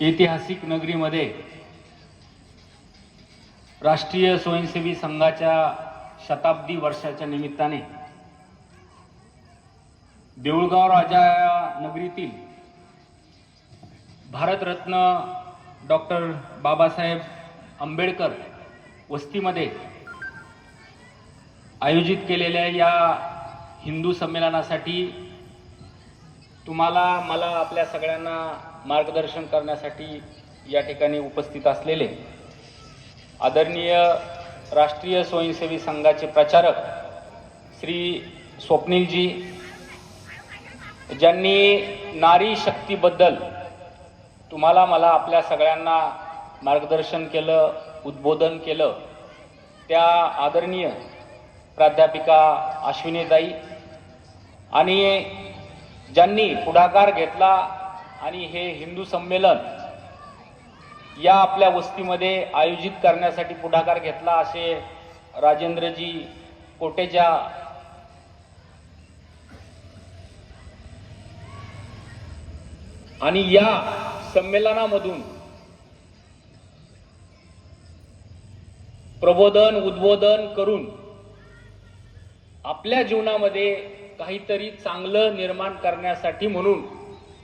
ऐतिहासिक नगरीमध्ये राष्ट्रीय स्वयंसेवी संघाच्या शताब्दी वर्षाच्या निमित्ताने देऊळगाव राजा नगरीतील भारतरत्न डॉक्टर बाबासाहेब आंबेडकर वस्तीमध्ये आयोजित केलेल्या या हिंदू संमेलनासाठी तुम्हाला मला आपल्या सगळ्यांना मार्गदर्शन करण्यासाठी या ठिकाणी उपस्थित असलेले आदरणीय राष्ट्रीय स्वयंसेवी संघाचे प्रचारक श्री स्वप्नीलजी, ज्यांनी नारी शक्तीबद्दल तुम्हाला मला आपल्या सगळ्यांना मार्गदर्शन केलं, उद्बोधन केलं, त्या आदरणीय प्राध्यापिका अश्विनीताई, आणि ज्यांनी पुढाकार घेतला आणि हे हिंदू संमेलन या आपल्या वस्तीमध्ये आयोजित करण्यासाठी पुढाकार घेतला असे राजेंद्रजी कोटेजा, आणि या संमेलनामधून प्रबोधन उद्बोधन करून आपल्या जीवनामध्ये काहीतरी चांगलं निर्माण करण्यासाठी म्हणून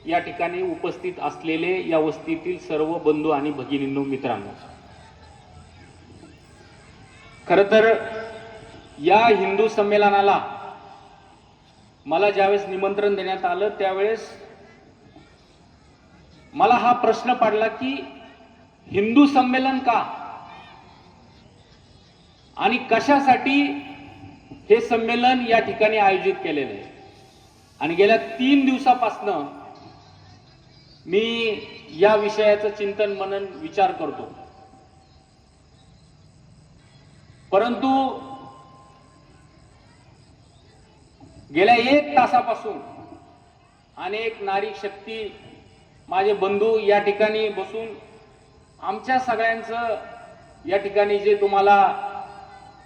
या ठिकाणी उपस्थित असलेले या वस्तीतील सर्व बंधू आणि भगिनींनो, मित्रांनो, खरं तर या हिंदू संमेलनाला मला ज्यावेळेस निमंत्रण देण्यात आलं त्यावेळेस मला हा प्रश्न पडला की हिंदू संमेलन का आणि कशासाठी हे संमेलन या ठिकाणी आयोजित केलेलं आहे. आणि गेल्या 3 दिवसापासून मी या विषयाचं चिंतन मनन विचार करतो, परंतु गेल्या 1 तासापासून अनेक नारी शक्ती माझे बंधू या ठिकाणी बसून आमच्या सगळ्यांचं या ठिकाणी जे तुम्हाला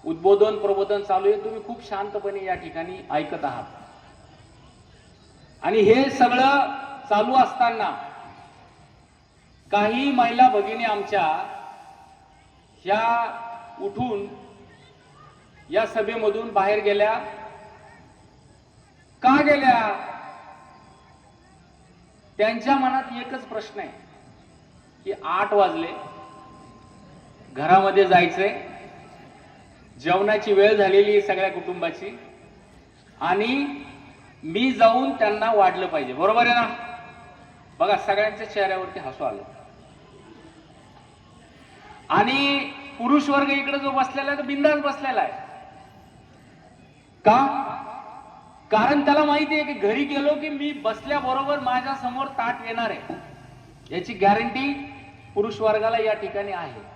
उद्बोधन प्रबोधन चालू आहे, तुम्ही खूप शांतपणे या ठिकाणी ऐकत आहात. आणि हे सगळं चालू असताना काही महिला भगिनी आमच्या ह्या उठून या सभेमधून बाहेर गेल्या. का गेल्या? त्यांच्या मनात एकच प्रश्न आहे की 8 वाजले, घरामध्ये जायचंय, जेवणाची वेळ झालेली सगळ्या कुटुंबाची, आणि मी जाऊन त्यांना वाढलं पाहिजे. बरोबर आहे ना? बघा, सगळ्यांच्या चेहऱ्यावरती हसू आलं. आणि पुरुष वर्ग इकडे जो बसलेला आहे तो बिंदास बसलेला आहे. का? कारण त्याला माहिती आहे की घरी गेलो की मी बसल्याबरोबर माझ्या समोर ताट येणार आहे, याची गॅरंटी पुरुष वर्गाला या ठिकाणी आहे.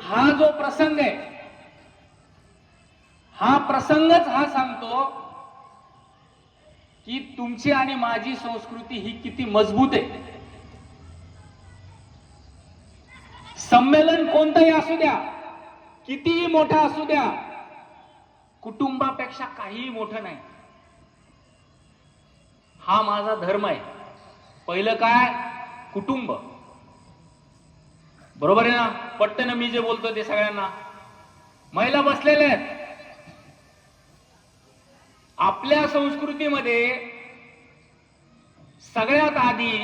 हा जो प्रसंग आहे, हा प्रसंगच हा सांगतो की तुमची आणि माझी संस्कृती ही किती मजबूत आहे. संमेलन कोणतंही असू द्या, कितीही मोठा असू द्या, कुटुंबापेक्षा काहीही मोठं नाही. हा माझा धर्म आहे. पहिलं काय? कुटुंब. बरोबर आहे ना? पटतं ना मी जे बोलतो ते सगळ्यांना? महिला बसलेल्या आहेत. आपल्या संस्कृतीमध्ये सगळ्यात आधी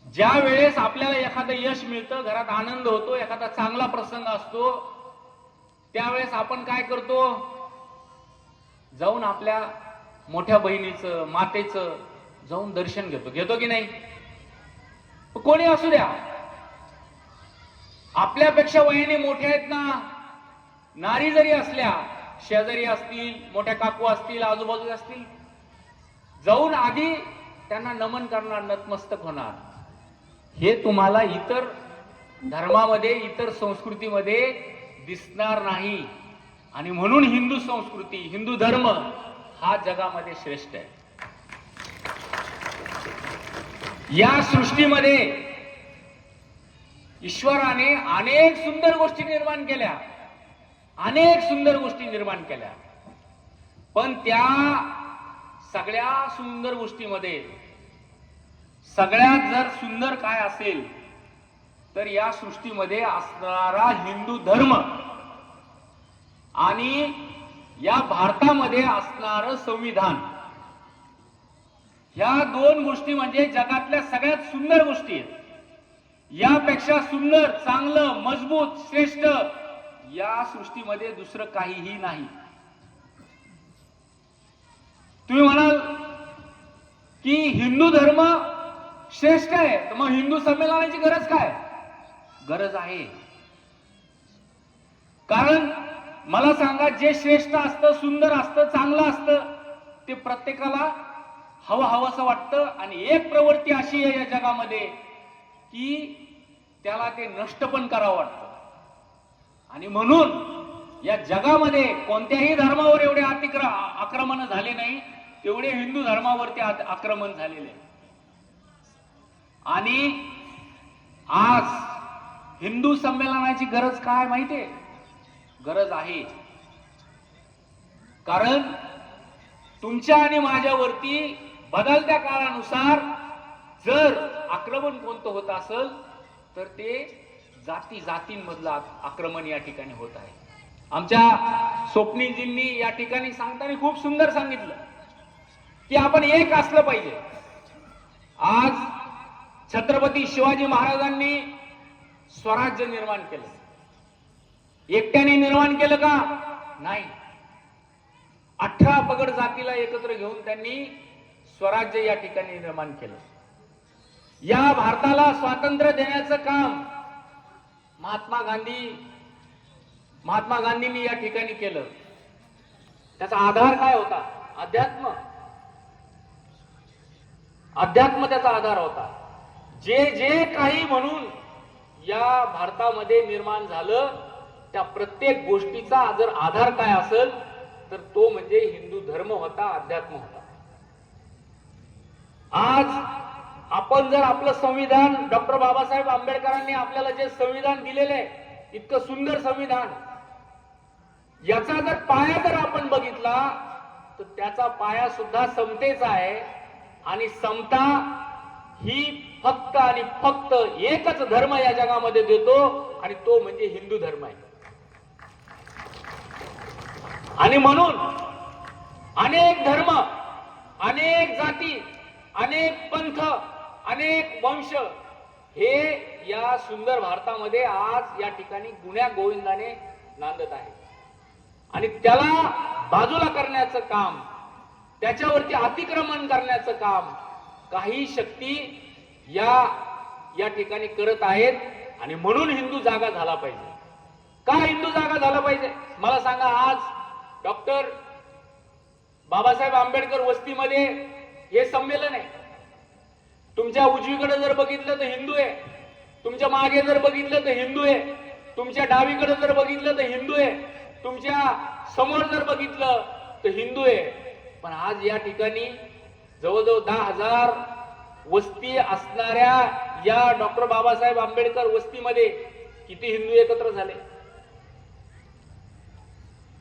ज्या वेळेस आपल्याला एखादं यश मिळतं, घरात आनंद होतो, एखादा चांगला प्रसंग असतो, त्यावेळेस आपण काय करतो? जाऊन आपल्या मोठ्या बहिणीचं, मातेचं जाऊन दर्शन घेतो की नाही? कोणी असू द्या, आपल्यापेक्षा वयाने मोठ्या आहेत ना, नारी जरी असल्या, शेजारी असतील, मोठ्या काकू असतील, आजूबाजूला असतील, जाऊन आधी त्यांना नमन करणार, नतमस्तक होणार. हे तुम्हाला इतर धर्मामध्ये, इतर संस्कृतीमध्ये दिसणार नाही. आणि म्हणून हिंदू संस्कृती, हिंदू धर्म हा जगामध्ये श्रेष्ठ आहे. या सृष्टीमध्ये ईश्वराने अनेक सुंदर गोष्टी निर्माण केल्या, अनेक सुंदर गोष्टी निर्माण केल्या, पण त्या सगळ्या सुंदर गोष्टीमध्ये सगळ्यात जर सुंदर काय असेल तर या सृष्टीमध्ये असणारा हिंदू धर्म आणि या भारतामध्ये असणारं संविधान, ह्या दोन गोष्टी म्हणजे जगातल्या सगळ्यात सुंदर गोष्टी आहेत. यापेक्षा सुंदर, चांगलं, मजबूत, श्रेष्ठ या सृष्टीमध्ये दुसरं काहीही नाही. तुम्ही म्हणाल की हिंदू धर्म श्रेष्ठ आहे, तर मग हिंदू संमेलनाची गरज काय? गरज आहे. कारण मला सांगा, जे श्रेष्ठ असतं, सुंदर असतं, चांगलं असतं ते प्रत्येकाला हवं हवंसं वाटतं. आणि एक प्रवृत्ती अशी आहे या जगामध्ये की त्याला ते नष्ट पण करावं वाटतं. आणि म्हणून या जगामध्ये कोणत्याही धर्मावर एवढे आक्रमण झाले नाही तेवढे हिंदू धर्मावरती आक्रमण झालेले. आणि आज हिंदू संमेलनाची गरज काय माहितीये? गरज आहे. कारण तुमच्या आणि माझ्यावरती बदलत्या काळानुसार जर आक्रमण कोणतं होत असेल तर ते जातींमधलं आक्रमण या ठिकाणी होत आहे. आमच्या स्वप्नीजींनी या ठिकाणी सांगताना खूप सुंदर सांगितलं की आपण एक असलं पाहिजे. आज छत्रपती शिवाजी महाराजांनी स्वराज्य निर्माण केलं. एकट्याने निर्माण केलं का? नाही. 18 पगड जातीला एकत्र घेऊन त्यांनी स्वराज्य या ठिकाणी निर्माण केलं. या भारताला स्वातंत्र्य देण्याचं काम महात्मा गांधींनी या ठिकाणी केलं. त्याचा आधार काय होता? अध्यात्म त्याचा आधार होता. जे काही म्हणून या भारतामध्ये निर्माण झालं त्या प्रत्येक गोष्टीचा जर आधार काय असेल तर तो म्हणजे हिंदू धर्म होता, अध्यात्म होता. आज आपण जर आपलं संविधान, डॉक्टर बाबासाहेब आंबेडकरांनी आपल्याला जे संविधान दिलेलं आहे, इतकं सुंदर संविधान, याचा जर पाया जर आपण बघितला तर त्याचा पाया सुद्धा समतेचा आहे. आणि समता ही फक्त आणि फक्त एकच धर्म या जगामध्ये देतो आणि तो म्हणजे हिंदू धर्म आहे. आणि म्हणून अनेक धर्म, अनेक जाती, अनेक पंथ, अनेक वंश हे या सुंदर भारतामध्ये आज या ठिकाणी गुण्या गोविंदाने नांदत आहे. आणि त्याला बाजूला करण्याचं काम, त्याच्यावरती अतिक्रमण करण्याचं काम काही शक्ती या ठिकाणी करत आहेत. आणि म्हणून हिंदू जागा झाला पाहिजे. का हिंदू जागा झाला पाहिजे? मला सांगा, आज डॉक्टर बाबासाहेब आंबेडकर वस्तीमध्ये हे संमेलन आहे. तुमच्या उजवीकडे जर बघितलं तर हिंदू आहे, तुमच्या मागे जर बघितलं तर हिंदू आहे, तुमच्या डावीकडे जर बघितलं तर हिंदू आहे, तुमच्या समोर जर बघितलं तर हिंदू आहे. पण आज या ठिकाणी जवळजवळ 10,000 वस्ती असणाऱ्या या डॉक्टर बाबासाहेब आंबेडकर वस्तीमध्ये किती हिंदू एकत्र झाले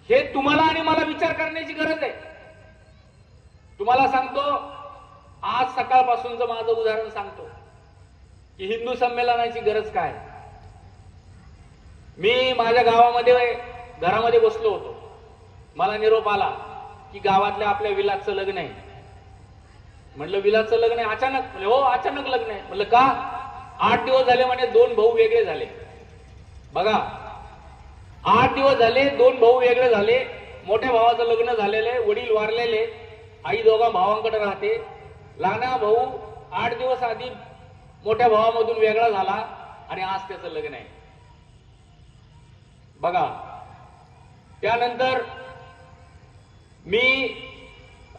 हे तुम्हाला आणि मला विचार करण्याची गरज आहे. तुम्हाला सांगतो, आज सकाळपासूनचं माझं उदाहरण सांगतो की हिंदू संमेलनाची गरज काय. मी माझ्या घरामध्ये बसलो होतो. मला निरोप आला की गावातल्या आपल्या विलासचं लग्न आहे. म्हटलं विलासचं लग्न आहे अचानक? म्हणे हो अचानक लग्न आहे. म्हटलं का? 8 दिवस झाले म्हणे 2 भाऊ वेगळे झाले. बघा, 8 दिवस झाले 2 भाऊ वेगळे झाले. मोठ्या भावाचं लग्न झालेलं आहे, वडील वारलेले, आई दोघा भावांकडे राहते. लहाना भाऊ 8 दिवस आधी मोठ्या भावामधून वेगळा झाला आणि आज त्याचं लग्न आहे. बघा, त्यानंतर मी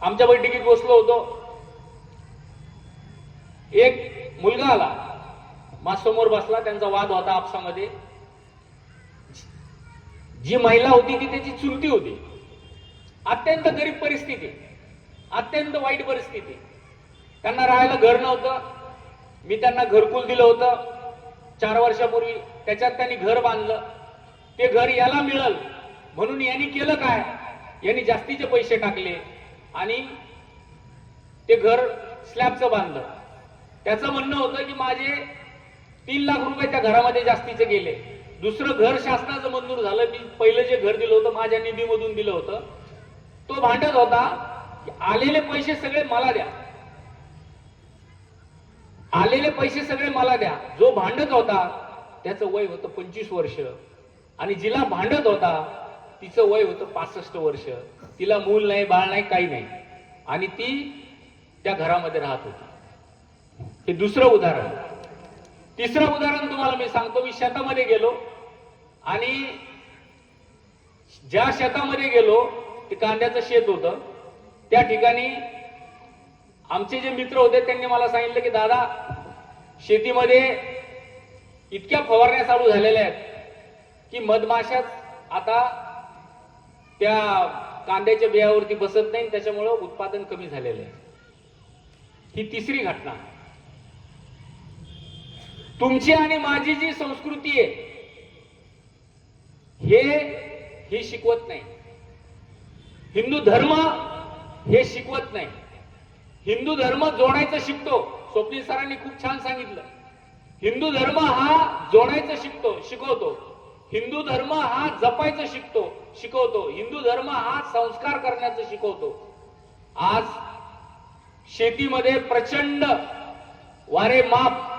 आमच्या बैठकीत बसलो होतो. एक मुलगा आला, माझ्यासमोर बसला. त्यांचा वाद होता आपसामध्ये. जी महिला होती ती त्याची चुलती होती. अत्यंत गरीब परिस्थिती, अत्यंत वाईट परिस्थिती. त्यांना राहायला घर नव्हतं. मी त्यांना घरकुल दिलं होतं 4 वर्षापूर्वी. त्याच्यात त्यांनी घर बांधलं. ते घर याला मिळेल म्हणून यांनी केलं काय, यांनी जास्तीचे पैसे टाकले आणि ते घर स्लॅबचं बांधलं. त्याचं म्हणणं होतं की माझे 3 लाख रुपये त्या घरामध्ये जास्तीचे गेले. दुसरं घर शासनाचं मंजूर झालं. मी पहिलं जे घर दिलं होतं माझ्या निधीमधून दिलं होतं. तो भांडत होता की आलेले पैसे सगळे मला द्या, आलेले पैसे सगळे मला द्या. जो भांडत होता त्याचं वय होतं 25 वर्ष आणि जिला भांडत होता तिचं वय होतं 65 वर्ष. तिला मूल नाही, बाळ नाही, काही नाही आणि ती त्या घरामध्ये राहत होती. हे दुसरं उदाहरण. तिसरं उदाहरण तुम्हाला मी सांगतो. मी शेतामध्ये गेलो आणि ज्या शेतामध्ये गेलो ते कांद्याचं शेत होतं. त्या ठिकाणी आमचे जे मित्र होते त्यांनी मला सांगितलं की दादा, शेतीमध्ये इतक्या फवारण्या चालू झालेल्या आहेत की मधमाशाच आता त्या कांद्याच्या बियावरती बसत नाही, त्याच्यामुळं उत्पादन कमी झालेलं आहे. ही तिसरी घटना. तुमची आणि माझी जी संस्कृती आहे हे शिकवत नाही. हिंदू धर्म हे शिकवत नाही. हिंदू धर्म जोडायचं शिकतो. स्वप्नील सरांनी खूप छान सांगितलं. हिंदू धर्म हा जोडायचं शिकवतो. हिंदू धर्म हा जपायचं शिकवतो. हिंदू धर्म हा संस्कार करण्याचं शिकवतो. आज शेतीमध्ये प्रचंड वारे माप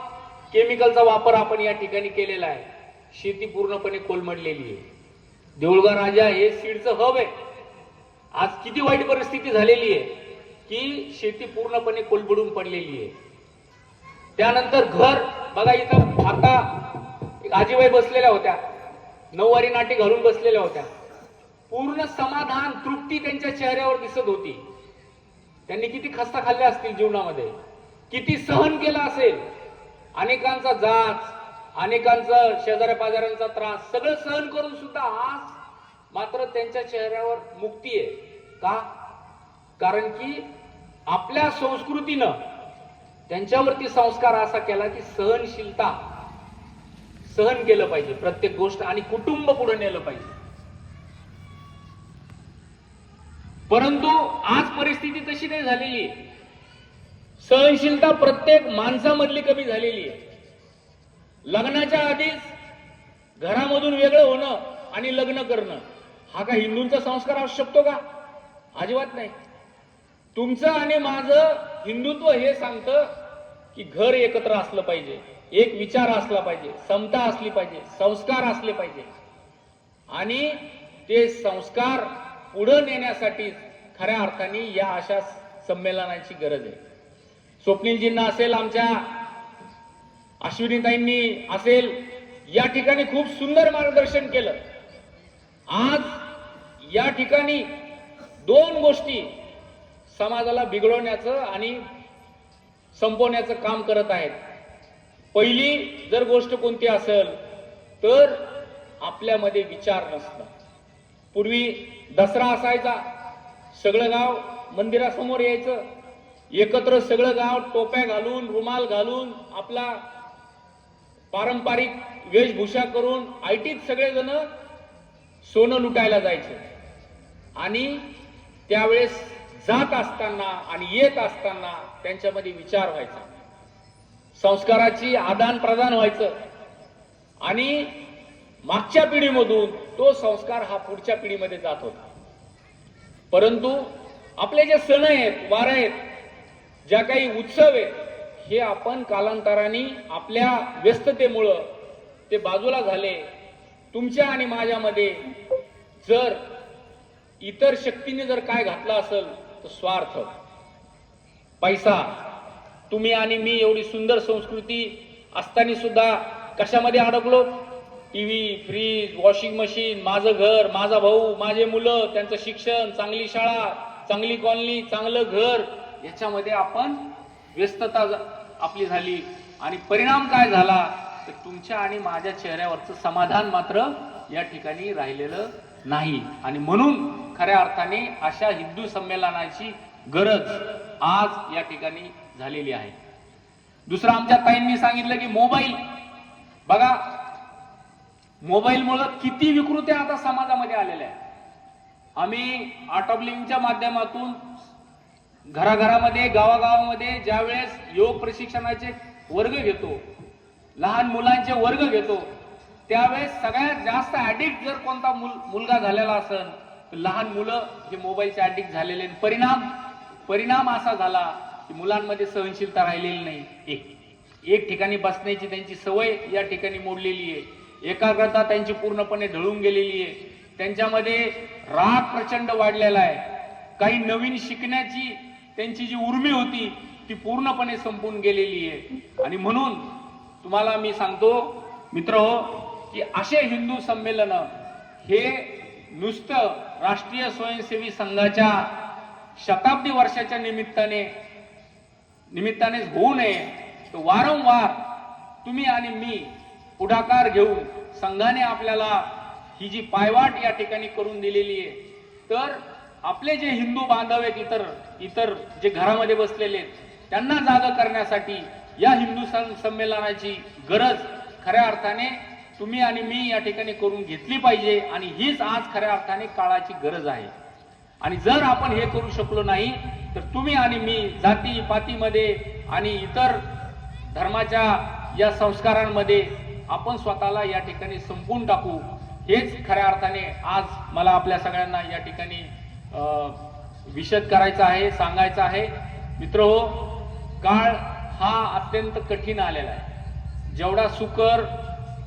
केमिकलचा वापर आपण या ठिकाणी केलेला आहे. शेती पूर्णपणे कोलमडलेली आहे. देऊळगाव राजा हे सीडचं हब आहे. आज किती वाईट परिस्थिती झालेली आहे की शेती पूर्णपणे कोलमडून पडलेली आहे. त्यानंतर घर बघा, इथं आता आजीबाई बसलेल्या होत्या, नऊवारी नाटी घालून बसलेल्या होत्या. पूर्ण समाधान, तृप्ती त्यांच्या चेहऱ्यावर दिसत होती. त्यांनी किती खस्ता खाल्ल्या असतील जीवनामध्ये, किती सहन केला असेल. अनेकांचा जाच, अनेकांचा शेजाऱ्या पाजाऱ्यांचा त्रास सगळं सहन करून सुद्धा आज मात्र त्यांच्या चेहऱ्यावर मुक्ती आहे. का? कारण की आपल्या संस्कृतीनं त्यांच्यावरती संस्कार असा केला की सहनशीलता, सहन केलं पाहिजे प्रत्येक गोष्ट आणि कुटुंब पुढे नेलं पाहिजे. परंतु आज परिस्थिती तशी नाही झालेली. सहनशीलता प्रत्येक माणसामधली कमी झालेली आहे. लग्नाच्या आधीच घरामधून वेगळं होणं आणि लग्न करणं हा का हिंदूंचा संस्कार असू शकतो का? अजिबात नाही. तुमचं आणि माझं हिंदुत्व हे सांगतं की घर एकत्र असलं पाहिजे, एक विचार असला पाहिजे, समता असली पाहिजे, संस्कार असले पाहिजे आणि ते संस्कार पुढे नेण्यासाठी खऱ्या अर्थाने या अशा संमेलनाची गरज आहे. स्वप्नीलजींना असेल, आमच्या अश्विनीताईंनी असेल, या ठिकाणी खूप सुंदर मार्गदर्शन केलं. आज या ठिकाणी 2 गोष्टी समाजाला बिघडवण्याचं आणि संपवण्याचं काम करत आहेत. पहिली जर गोष्ट कोणती असेल तर आपल्यामध्ये विचार नसणं. पूर्वी दसरा असायचा, सगळं गाव मंदिरासमोर यायचं, एकत्र सगळं गाव टोप्या घालून, रुमाल घालून, आपला पारंपरिक वेशभूषा करून ऐटीत सगळेजण सोनं लुटायला जायचे. आणि त्यावेळेस जात असताना आणि येत असताना त्यांच्यामध्ये विचार व्हायचा, संस्काराची आदान प्रदान व्हायचं आणि मागच्या पिढीमधून तो संस्कार हा पुढच्या पिढीमध्ये जात होता. परंतु आपले जे सण आहेत, वार आहेत, ज्या काही उत्सव आहेत, हे आपण कालांतराने आपल्या व्यस्ततेमुळं ते बाजूला झाले. तुमच्या आणि माझ्यामध्ये जर इतर शक्तीने जर काय घातलं असेल तर स्वार्थ, पैसा. तुम्ही आणि मी एवढी सुंदर संस्कृती असताना सुद्धा कशामध्ये अडकलो? टीव्ही, फ्रीज, वॉशिंग मशीन, माझं घर, माझा भाऊ, माझे मुलं, त्यांचं शिक्षण, चांगली शाळा, चांगली कॉलनी, चांगलं घर, याच्यामध्ये आपण व्यस्तता आपली झाली. आणि परिणाम काय झाला तर तुमच्या आणि माझ्या चेहऱ्यावरचं समाधान मात्र या ठिकाणी राहिलेलं नाही. आणि म्हणून खऱ्या अर्थाने अशा हिंदू संमेलनाची गरज आज या ठिकाणी झालेली आहे. दुसरं, आमच्या ताईंनी सांगितलं की मोबाईल. बघा, मोबाईलमुळे किती विकृत्या आता समाजामध्ये आलेल्या आहेत. आम्ही आर्ट ऑफ लिव्हिंगच्या माध्यमातून घराघरामध्ये गावागावामध्ये ज्यावेळेस योग प्रशिक्षणाचे वर्ग घेतो, लहान मुलांचे वर्ग घेतो, त्यावेळेस सगळ्यात जास्त ऍडिक्ट जर कोणता मुलगा झालेला असेल तर लहान मुलं हे मोबाईलचे ऍडिक्ट झालेले. परिणाम असा झाला की मुलांमध्ये सहनशीलता राहिलेली नाही. एक ठिकाणी बसण्याची त्यांची सवय या ठिकाणी मोडलेली आहे. एकाग्रता त्यांची पूर्णपणे ढळून गेलेली आहे. त्यांच्यामध्ये राग प्रचंड वाढलेला आहे. काही नवीन शिकण्याची त्यांची जी उर्मी होती ती पूर्णपणे संपून गेलेली आहे. आणि म्हणून तुम्हाला मी सांगतो मित्रहो की असे हिंदू संमेलन हे नुसतं राष्ट्रीय स्वयंसेवी संघाच्या शताब्दी वर्षाच्या निमित्तानेच होऊ नये, तर वारंवार तुम्ही आणि मी पुढाकार घेऊन संघाने आपल्याला ही जी पायवाट या ठिकाणी करून दिलेली आहे, तर आपले जे हिंदू बांधव आहेत इतर जे घरामध्ये बसलेले आहेत त्यांना जाग करण्यासाठी या हिंदू संमेलनाची गरज खऱ्या अर्थाने तुम्ही आणि मी या ठिकाणी करून घेतली पाहिजे. आणि हीच आज खऱ्या अर्थाने काळाची गरज आहे. आणि जर आपण हे करू शकलो नाही तर तुम्ही आणि मी जाती पातीमध्ये आणि इतर धर्माच्या या संस्कारांमध्ये आपण स्वतःला या ठिकाणी संपवून टाकू. हेच खऱ्या अर्थाने आज मला आपल्या सगळ्यांना या ठिकाणी विशद करायचा आहे, सांगायचं आहे. मित्रहो, काळ हा अत्यंत कठीण आलेला आहे. जेवढा सुकर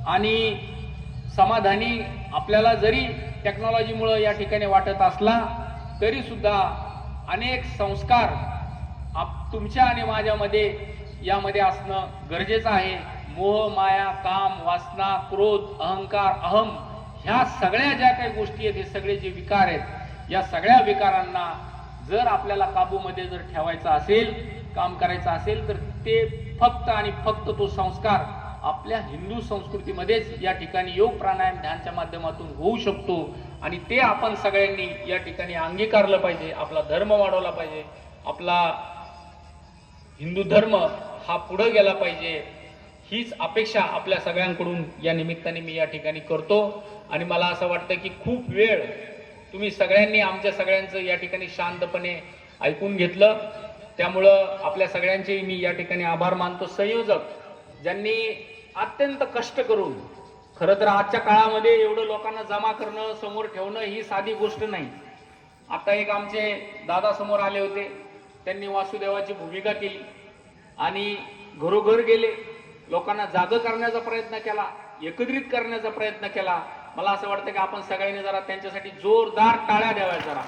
आणि समाधानी आपल्याला जरी टेक्नॉलॉजीमुळे या ठिकाणी वाटत असला तरी सुद्धा अनेक संस्कार तुमच्या आणि माझ्यामध्ये यामध्ये असणं गरजेचं आहे. मोह, माया, काम, वासना, क्रोध, अहंकार, अहम ह्या सगळ्या ज्या काही गोष्टी आहेत, हे सगळे जे विकार आहेत, या सगळ्या विकारांना जर आपल्याला काबूमध्ये जर ठेवायचं असेल, काम करायचं असेल, तर ते फक्त आणि फक्त तो संस्कार आपल्या हिंदू संस्कृतीमध्येच या ठिकाणी योग प्राणायाम ध्यानच्या माध्यमातून होऊ शकतो. आणि ते आपण सगळ्यांनी या ठिकाणी अंगीकारलं पाहिजे. आपला धर्म वाढवला पाहिजे. आपला हिंदू धर्म हा पुढे गेला पाहिजे. हीच अपेक्षा आपल्या सगळ्यांकडून या निमित्ताने मी या ठिकाणी करतो. आणि मला असं वाटतं की खूप वेळ तुम्ही सगळ्यांनी आमच्या सगळ्यांचं या ठिकाणी शांतपणे ऐकून घेतलं. त्यामुळं आपल्या सगळ्यांचे मी या ठिकाणी आभार मानतो. संयोजक ज्यांनी अत्यंत कष्ट करून, खरं तर आजच्या काळामध्ये एवढं लोकांना जमा करणं, समोर ठेवणं ही साधी गोष्ट नाही. आता एक आमचे दादा समोर आले होते, त्यांनी वासुदेवाची भूमिका केली आणि घरोघर गेले, लोकांना जाग करण्याचा प्रयत्न केला, एकत्रित करण्याचा प्रयत्न केला. मला असं वाटतं की आपण सगळ्यांनी जरा त्यांच्यासाठी जोरदार टाळ्या द्याव्या जरा.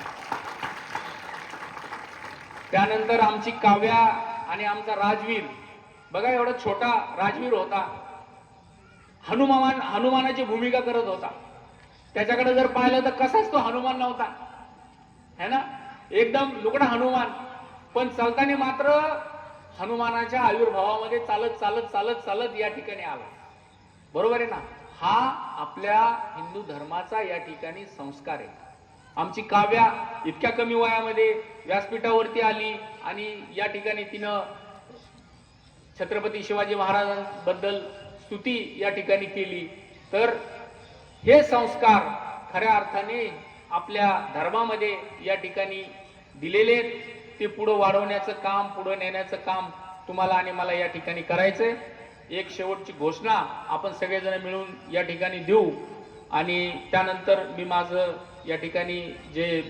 त्यानंतर आमची काव्या आणि आमचा राजवीर, बघा एवढा छोटा राजवीर होता, हनुमानाची भूमिका करत होता. त्याच्याकडे जर पाहिलं तर कसाच तो हनुमान नव्हता, है ना, एकदम लुकडा हनुमान, पण चालताना मात्र हनुमानाच्या आविर्भावामध्ये चालत चालत चालत चालत या ठिकाणी आला. बरोबर आहे ना. हा आपल्या हिंदू धर्माचा या ठिकाणी संस्कार आहे. आमची काव्या इतक्या कमी वयामध्ये व्यासपीठावरती आली आणि या ठिकाणी तिनं छत्रपती शिवाजी महाराजांबद्दल स्तुती या ठिकाणी केली. तर हे संस्कार खऱ्या अर्थाने आपल्या धर्मामध्ये या ठिकाणी दिलेले, ते पुढे वाढवण्याचं काम, पुढे नेण्याचं काम तुम्हाला आणि मला या ठिकाणी करायचंय. एक शेवटची घोषणा आपण सगळेजण मिळून या ठिकाणी देऊ आणि त्यानंतर मी माझं या ठिकाणी जे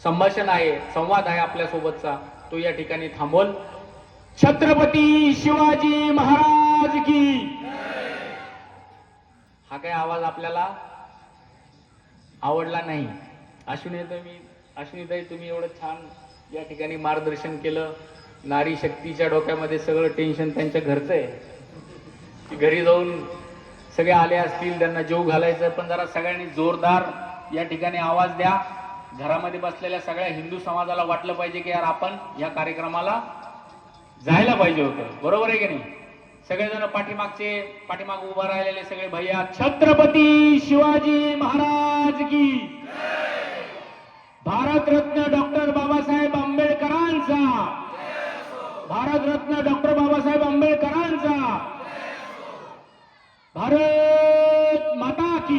संभाषण आहे, संवाद आहे आपल्या सोबतचा, तो या ठिकाणी थांबवल. छत्रपती शिवाजी महाराज की. हा काय आवाज आपल्याला आवडला नाही? अश्विनीताई तुम्ही एवढं छान या ठिकाणी मार्गदर्शन केलं. नारी शक्तीच्या डोक्यामध्ये सगळं टेन्शन त्यांच्या घरचं आहे की घरी जाऊन सगळे आले असतील, त्यांना जेव घालायचं, पण जरा सगळ्यांनी जोरदार या ठिकाणी आवाज द्या. घरामध्ये बसलेल्या सगळ्या हिंदू समाजाला वाटलं पाहिजे की यार आपण या कार्यक्रमाला जायला पाहिजे होतं. बरोबर आहे की नाही? सगळेजण पाठीमाग उभा राहिलेले सगळे भैया, छत्रपती शिवाजी महाराज की. भारतरत्न डॉक्टर बाबासाहेब आंबेडकरांचा, भारतरत्न डॉक्टर बाबासाहेब आंबेडकरांचा. भारत माता की,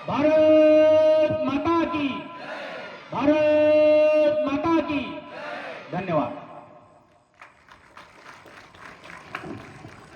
भारत माता की, भारत माता की. धन्यवाद.